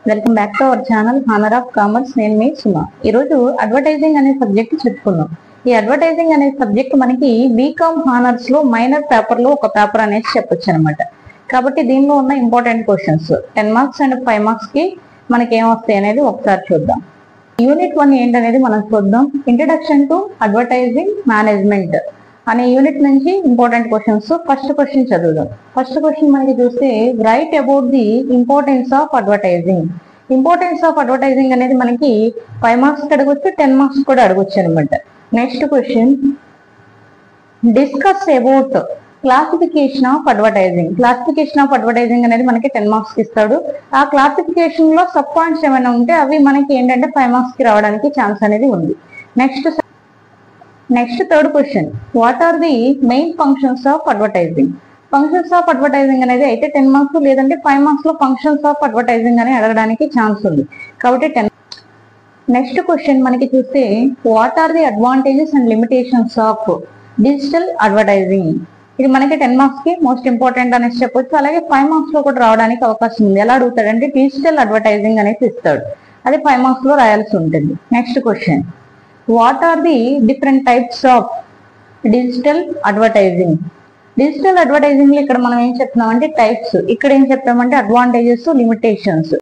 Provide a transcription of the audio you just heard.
Welcome back to our channel honour of commerce. నేను మీ సుమ. ఈరోజు advertising అనే సబ్జెక్ట్ చెప్పుకున్నాం. ఈ అడ్వర్టైజింగ్ అనే సబ్జెక్ట్ మనకి బీకామ్ హానర్స్ లో మైనర్ పేపర్ లో ఒక పేపర్ అనేది చెప్పొచ్చు అనమాట. కాబట్టి దీనిలో ఉన్న important questions 10 marks and 5 marks కి మనకి ఏమొస్తాయి అనేది ఒకసారి చూద్దాం. యూనిట్ 1 ఏంటనేది మనం చూద్దాం. ఇంట్రడక్షన్ టు అడ్వర్టైజింగ్ మేనేజ్మెంట్ అనే యూనిట్ నుంచి ఇంపార్టెంట్ క్వశ్చన్స్. ఫస్ట్ క్వశ్చన్ చదువుదాం. ఫస్ట్ క్వశ్చన్ మనకి చూస్తే write about the importance of advertising. Importance of advertising అనేది మనకి 5 మార్క్స్ అడగొచ్చు, 10 మార్క్స్ కూడా అడగొచ్చు అనమాట. Next question discuss about classification of advertising. Classification of advertising అనేది మనకి 10 మార్క్స్ ఇస్తాడు. ఆ క్లాసిఫికేషన్ లో సబ్ పాయింట్స్ ఏమైనా ఉంటే అవి మనకి ఏంటంటే 5 మార్క్స్ కి రావడానికి ఛాన్స్ అనేది ఉంది. Next third question what are the main functions of advertising. Functions of advertising అనేది అయితే 10 మార్క్స్ లేదంటే 5 మార్క్స్ లో ఫంక్షన్స్ ఆఫ్ అడ్వర్టైజింగ్ అని అడగడానికి ఛాన్స్ ఉంది కాబట్టి 10. నెక్స్ట్ క్వశ్చన్ మనకి చూస్తే what are the advantages and limitations of digital advertising. ఇది మనకి 10 మార్క్స్ కి మోస్ట్ ఇంపార్టెంట్ అనేసి చెప్పొచ్చు. అలాగే 5 మార్క్స్ లో కూడా రావడానికి అవకాశం ఉంది. ఎలా అడుగుతాడంటే డిజిటల్ అడ్వర్టైజింగ్ అనేసి ఇస్తాడు. అది 5 మార్క్స్ లో రాయాల్సి ఉంటుంది. Next question what are the different types of digital advertising. Digital advertising లో ఇక్కడ మనం ఏం చెప్తున్నామంటే టైప్స్, ఇక్కడ ఏం చెప్తామంటే అడ్వాంటేజెస్, లిమిటేషన్స్.